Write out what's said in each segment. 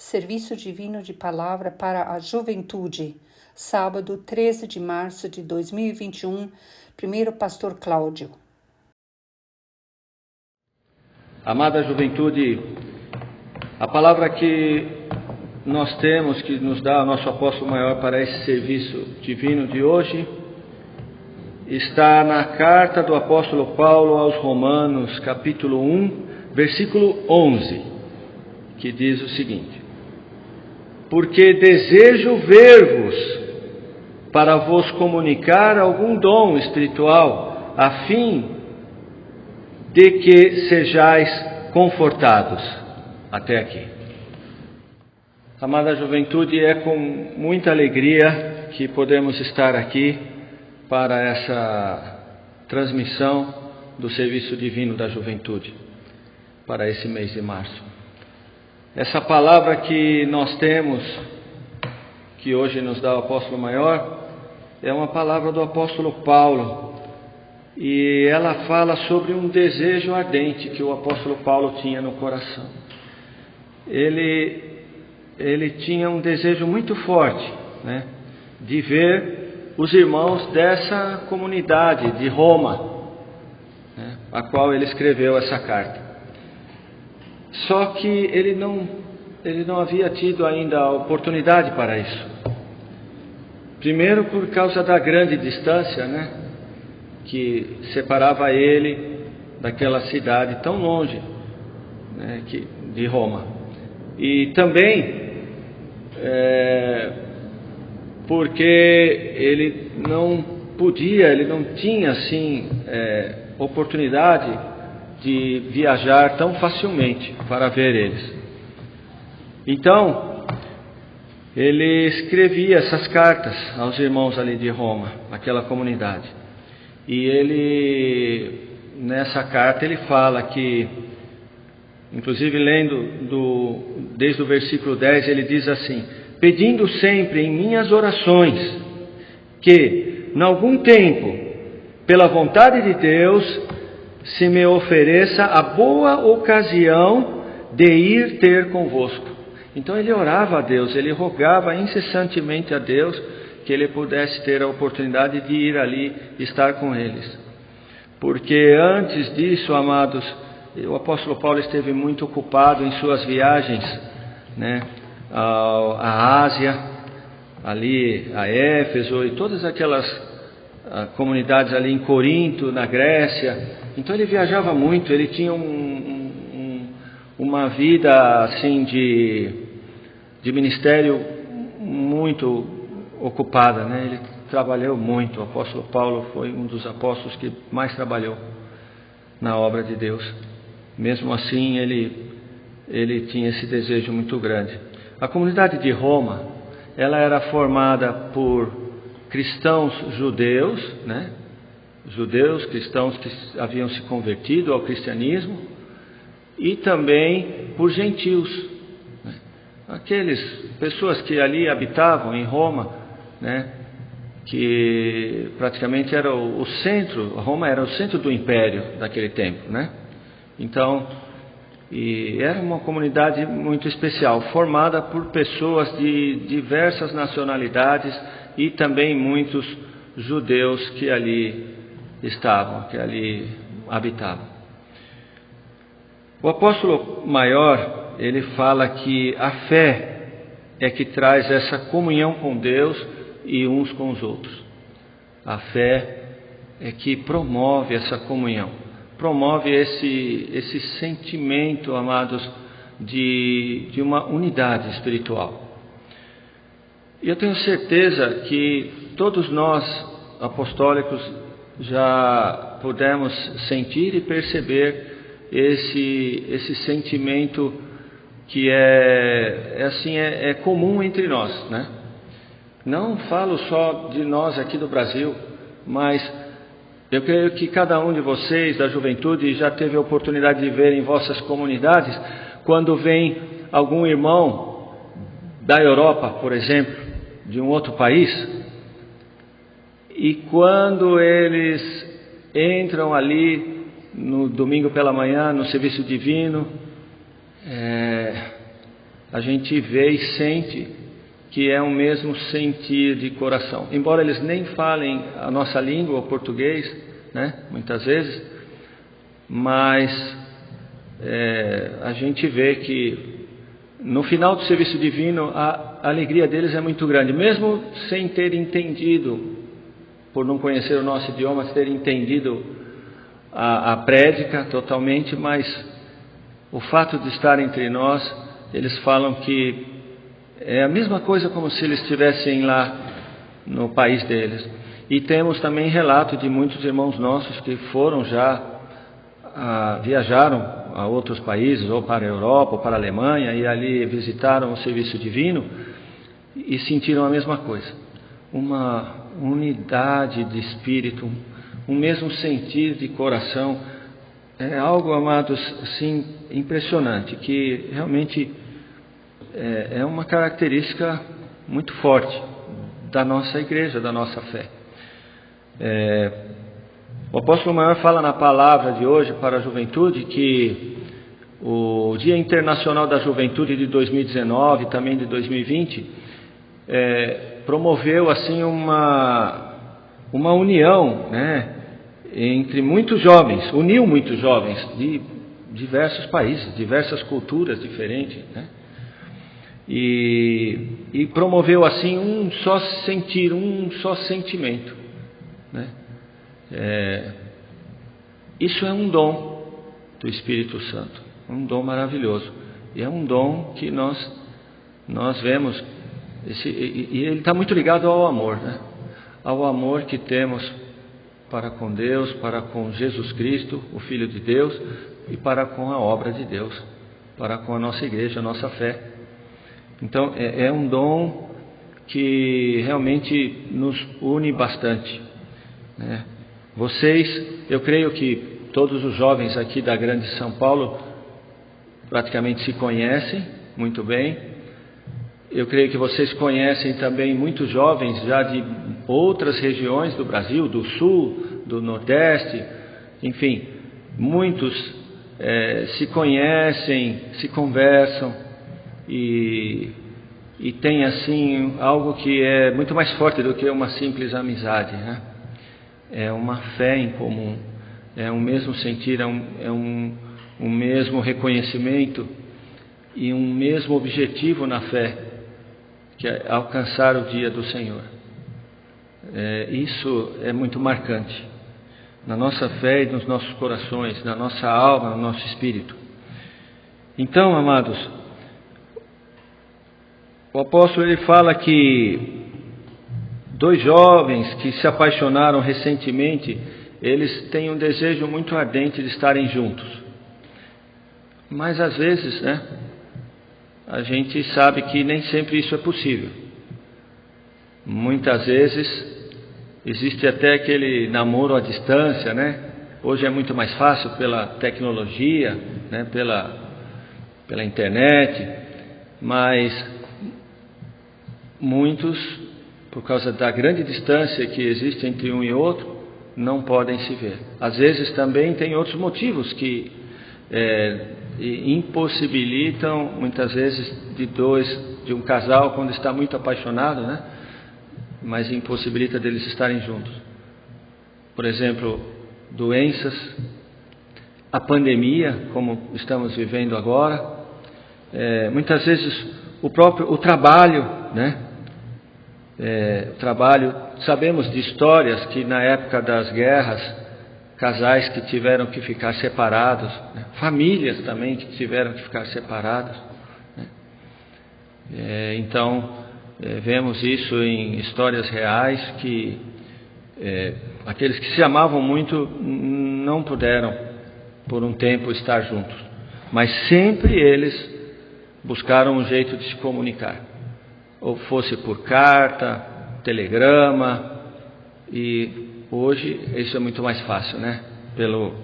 Serviço Divino de Palavra para a Juventude, sábado 13 de março de 2021, primeiro pastor Cláudio. Amada juventude, a palavra que nós temos, que nos dá o nosso apóstolo maior para esse serviço divino de hoje, está na carta do apóstolo Paulo aos Romanos, capítulo 1, versículo 11, que diz o seguinte: porque desejo ver-vos para vos comunicar algum dom espiritual, a fim de que sejais confortados. Até aqui. Amada juventude, é com muita alegria que podemos estar aqui para essa transmissão do serviço divino da juventude, para esse mês de março. Essa palavra que nós temos, que hoje nos dá o apóstolo maior, é uma palavra do apóstolo Paulo, e ela fala sobre um desejo ardente que o apóstolo Paulo tinha no coração. Ele tinha um desejo muito forte, de ver os irmãos dessa comunidade de Roma, a qual ele escreveu essa carta. Só que ele não havia tido ainda a oportunidade para isso. Primeiro por causa da grande distância, que separava ele daquela cidade tão longe, de Roma. E também porque ele não tinha assim oportunidade de viajar tão facilmente para ver eles. Então, ele escrevia essas cartas aos irmãos ali de Roma, aquela comunidade. E nessa carta ele fala que, inclusive lendo desde o versículo 10, ele diz assim: pedindo sempre em minhas orações que, em algum tempo, pela vontade de Deus, se me ofereça a boa ocasião de ir ter convosco. Então ele orava a Deus, ele rogava incessantemente a Deus que ele pudesse ter a oportunidade de ir ali estar com eles. Porque antes disso, amados, o apóstolo Paulo esteve muito ocupado em suas viagens, à Ásia, ali a Éfeso e todas aquelas comunidades ali em Corinto, na Grécia. Então ele viajava muito, ele tinha uma vida assim de ministério muito ocupada, Ele trabalhou muito. O apóstolo Paulo foi um dos apóstolos que mais trabalhou na obra de Deus. Mesmo assim, ele tinha esse desejo muito grande. A comunidade de Roma, ela era formada por cristãos judeus, cristãos que haviam se convertido ao cristianismo, e também por gentios, pessoas que ali habitavam em Roma, que praticamente era o centro. Roma era o centro do império daquele tempo, Então, era uma comunidade muito especial, formada por pessoas de diversas nacionalidades e também muitos judeus que ali estavam, que ali habitavam. O apóstolo maior, ele fala que a fé é que traz essa comunhão com Deus e uns com os outros. A fé é que promove essa comunhão, promove esse sentimento, amados, de uma unidade espiritual. E eu tenho certeza que todos nós, apostólicos, já pudemos sentir e perceber esse sentimento que é comum entre nós, Não falo só de nós aqui do Brasil, mas eu creio que cada um de vocês da juventude já teve a oportunidade de ver em vossas comunidades, quando vem algum irmão da Europa, por exemplo, de um outro país, e quando eles entram ali no domingo pela manhã, no serviço divino, a gente vê e sente que é o mesmo sentir de coração. Embora eles nem falem a nossa língua, o português, né, muitas vezes, mas a gente vê que no final do serviço divino a alegria deles é muito grande, mesmo sem ter entendido, por não conhecer o nosso idioma, ter entendido a prédica totalmente, mas o fato de estar entre nós, eles falam que é a mesma coisa como se eles estivessem lá no país deles. E temos também relato de muitos irmãos nossos que foram já, viajaram a outros países, ou para a Europa, ou para a Alemanha, e ali visitaram o serviço divino e sentiram a mesma coisa. Uma unidade de espírito, um mesmo sentir de coração. É algo, amados, assim, impressionante, que realmente é uma característica muito forte da nossa igreja, da nossa fé. O apóstolo maior fala na palavra de hoje para a juventude que o Dia Internacional da Juventude de 2019, também de 2020, promoveu assim uma união, né, entre muitos jovens, uniu muitos jovens de diversos países, diversas culturas diferentes, né? E promoveu assim um só sentir, um só sentimento, né? Isso é um dom do Espírito Santo, um dom maravilhoso, e é um dom que nós vemos, e ele está muito ligado ao amor, né? Ao amor que temos para com Deus, para com Jesus Cristo, o Filho de Deus, e para com a obra de Deus, para com a nossa igreja, a nossa fé. Então é um dom que realmente nos une bastante, né? Vocês, eu creio que todos os jovens aqui da Grande São Paulo praticamente se conhecem muito bem. Eu creio que vocês conhecem também muitos jovens já de outras regiões do Brasil, do Sul, do Nordeste, enfim, muitos se conhecem, se conversam e tem assim algo que é muito mais forte do que uma simples amizade, né? É uma fé em comum, é um mesmo sentir, é um mesmo reconhecimento e um mesmo objetivo na fé, que é alcançar o dia do Senhor. Isso é muito marcante na nossa fé e nos nossos corações, na nossa alma, no nosso espírito. Então, amados, o apóstolo ele fala que 2 jovens que se apaixonaram recentemente, eles têm um desejo muito ardente de estarem juntos. Mas às vezes, né, a gente sabe que nem sempre isso é possível. Muitas vezes existe até aquele namoro à distância, né? Hoje é muito mais fácil pela tecnologia, né? Pela internet, mas muitos, por causa da grande distância que existe entre um e outro, não podem se ver. Às vezes também tem outros motivos que impossibilitam, muitas vezes, de um casal quando está muito apaixonado, né? Mas impossibilita deles estarem juntos. Por exemplo, doenças, a pandemia, como estamos vivendo agora, muitas vezes o trabalho, né? O trabalho, sabemos de histórias que na época das guerras, casais que tiveram que ficar separados, né? Famílias também que tiveram que ficar separadas, né? Então, vemos isso em histórias reais que aqueles que se amavam muito não puderam por um tempo estar juntos, mas sempre eles buscaram um jeito de se comunicar, ou fosse por carta, telegrama, e hoje isso é muito mais fácil, né? Pelo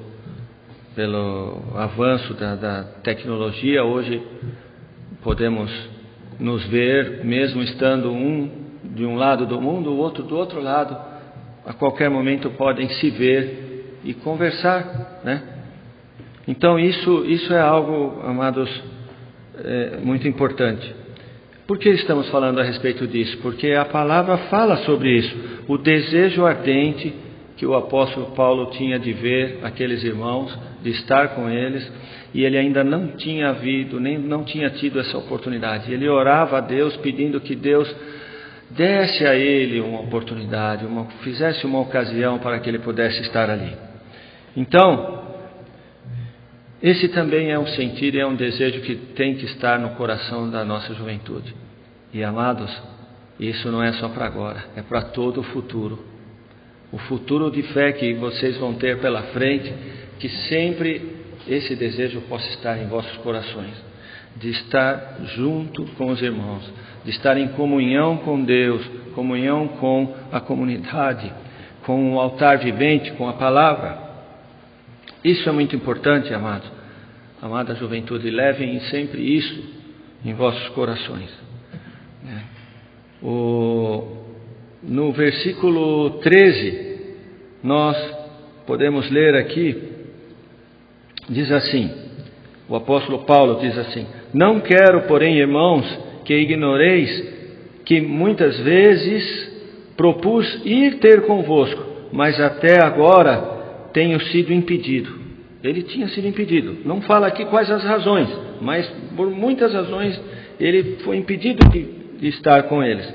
avanço da tecnologia, hoje podemos nos ver, mesmo estando um de um lado do mundo, o outro do outro lado, a qualquer momento podem se ver e conversar, né? Então isso é algo, amados, muito importante. Por que estamos falando a respeito disso? Porque a palavra fala sobre isso, o desejo ardente que o apóstolo Paulo tinha de ver aqueles irmãos, de estar com eles, e ele ainda não tinha havido, nem não tinha tido essa oportunidade. Ele orava a Deus pedindo que Deus desse a ele uma oportunidade, fizesse uma ocasião para que ele pudesse estar ali. Então, esse também é um sentir e é um desejo que tem que estar no coração da nossa juventude. E amados, isso não é só para agora, é para todo o futuro. O futuro de fé que vocês vão ter pela frente, que sempre esse desejo possa estar em vossos corações, de estar junto com os irmãos, de estar em comunhão com Deus, comunhão com a comunidade, com o altar vivente, com a palavra. Isso é muito importante, amados. Amada juventude, levem sempre isso em vossos corações. No versículo 13, nós podemos ler aqui, diz assim, o apóstolo Paulo diz assim: não quero, porém, irmãos, que ignoreis que muitas vezes propus ir ter convosco, mas até agora tenho sido impedido. Ele tinha sido impedido. Não fala aqui quais as razões, mas por muitas razões ele foi impedido de estar com eles,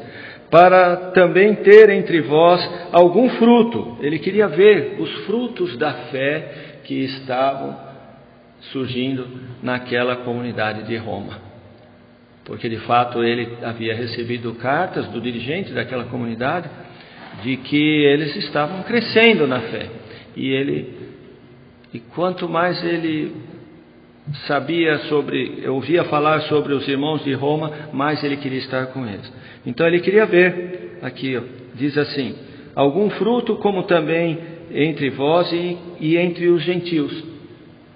para também ter entre vós algum fruto. Ele queria ver os frutos da fé que estavam surgindo naquela comunidade de Roma, porque de fato ele havia recebido cartas do dirigente daquela comunidade de que eles estavam crescendo na fé, e quanto mais ele ouvia falar sobre os irmãos de Roma, mais ele queria estar com eles. Então ele queria ver, aqui diz assim: algum fruto, como também entre vós e entre os gentios,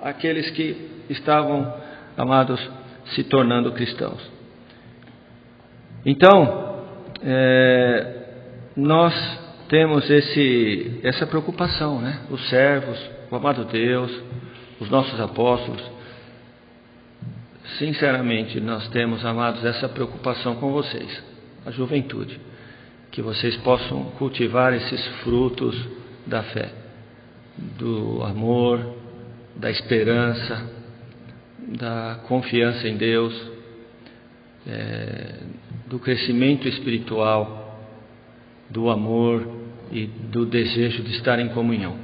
aqueles que estavam, amados, se tornando cristãos. Então, nós temos essa preocupação, né? Os servos, o amado Deus, os nossos apóstolos. Sinceramente, nós temos, amados, essa preocupação com vocês, a juventude, que vocês possam cultivar esses frutos da fé, do amor, da esperança, da confiança em Deus, do crescimento espiritual, do amor e do desejo de estar em comunhão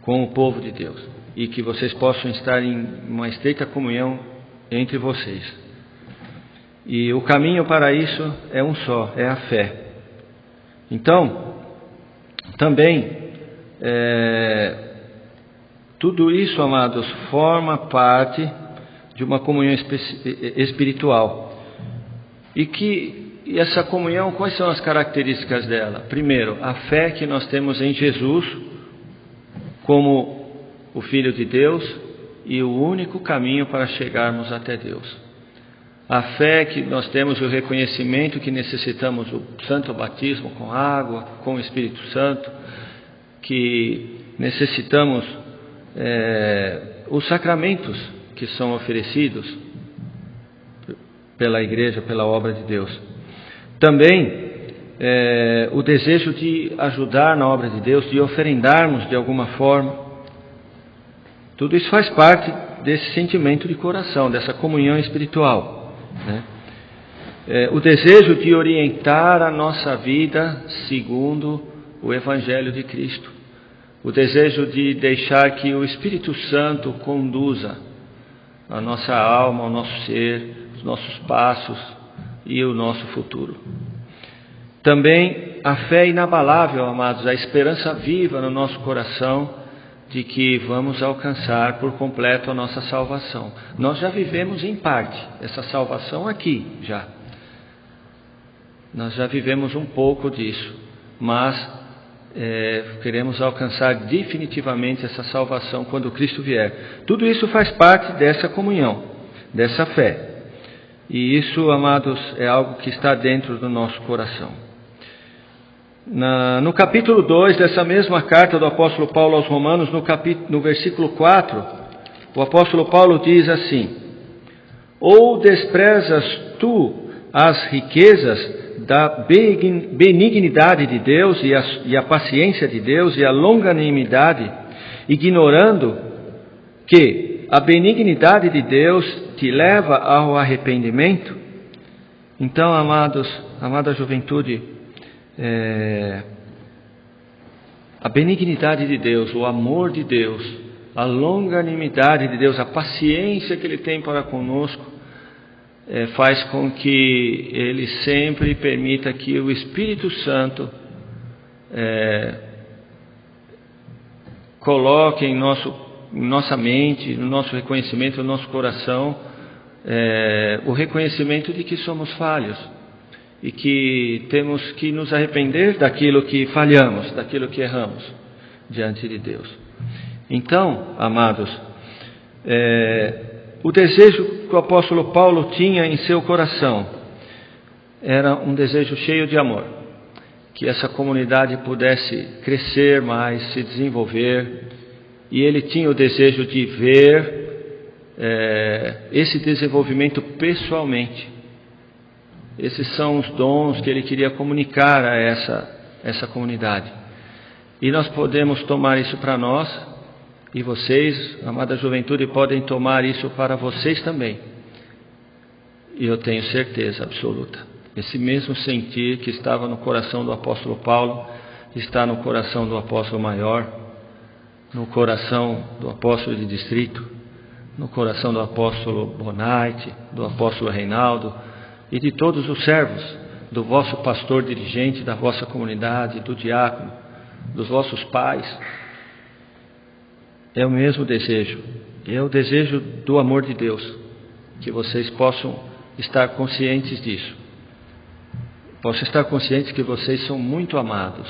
com o povo de Deus, e que vocês possam estar em uma estreita comunhão entre vocês. E o caminho para isso é um só, é a fé. Então, também tudo isso, amados, forma parte de uma comunhão espiritual. E essa comunhão, quais são as características dela? Primeiro, a fé que nós temos em Jesus como o Filho de Deus e o único caminho para chegarmos até Deus. A fé que nós temos, o reconhecimento que necessitamos o santo batismo com água, com o Espírito Santo, que necessitamos os sacramentos que são oferecidos pela igreja, pela obra de Deus. Também o desejo de ajudar na obra de Deus, de oferendarmos de alguma forma. Tudo isso faz parte desse sentimento de coração, dessa comunhão espiritual, né? O desejo de orientar a nossa vida segundo o Evangelho de Cristo. O desejo de deixar que o Espírito Santo conduza a nossa alma, o nosso ser, os nossos passos e o nosso futuro. Também a fé inabalável, amados, a esperança viva no nosso coração de que vamos alcançar por completo a nossa salvação. Nós já vivemos em parte essa salvação aqui, já. Nós já vivemos um pouco disso, mas queremos alcançar definitivamente essa salvação quando Cristo vier. Tudo isso faz parte dessa comunhão, dessa fé. E isso, amados, é algo que está dentro do nosso coração. No capítulo 2 dessa mesma carta do apóstolo Paulo aos Romanos, no versículo 4, o apóstolo Paulo diz assim: Ou desprezas tu as riquezas da benignidade de Deus e a paciência de Deus e a longanimidade, ignorando que a benignidade de Deus te leva ao arrependimento? Então, amada juventude, a benignidade de Deus, o amor de Deus, a longanimidade de Deus, a paciência que Ele tem para conosco, faz com que Ele sempre permita que o Espírito Santo coloque em nossa mente, no nosso reconhecimento, no nosso coração, o reconhecimento de que somos falhos e que temos que nos arrepender daquilo que falhamos, daquilo que erramos diante de Deus. Então, amados, o desejo que o apóstolo Paulo tinha em seu coração era um desejo cheio de amor, que essa comunidade pudesse crescer mais, se desenvolver, e ele tinha o desejo de ver esse desenvolvimento pessoalmente. Esses são os dons que ele queria comunicar a essa comunidade. E nós podemos tomar isso para nós, e vocês, amada juventude, podem tomar isso para vocês também. E eu tenho certeza absoluta, esse mesmo sentir que estava no coração do apóstolo Paulo, está no coração do apóstolo Maior, no coração do apóstolo de distrito, no coração do apóstolo Bonite, do apóstolo Reinaldo e de todos os servos, do vosso pastor dirigente, da vossa comunidade, do diácono, dos vossos pais. É o mesmo desejo, é o desejo do amor de Deus, que vocês possam estar conscientes disso, possam estar conscientes que vocês são muito amados,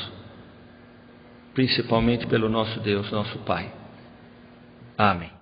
principalmente pelo nosso Deus, nosso Pai. Amém.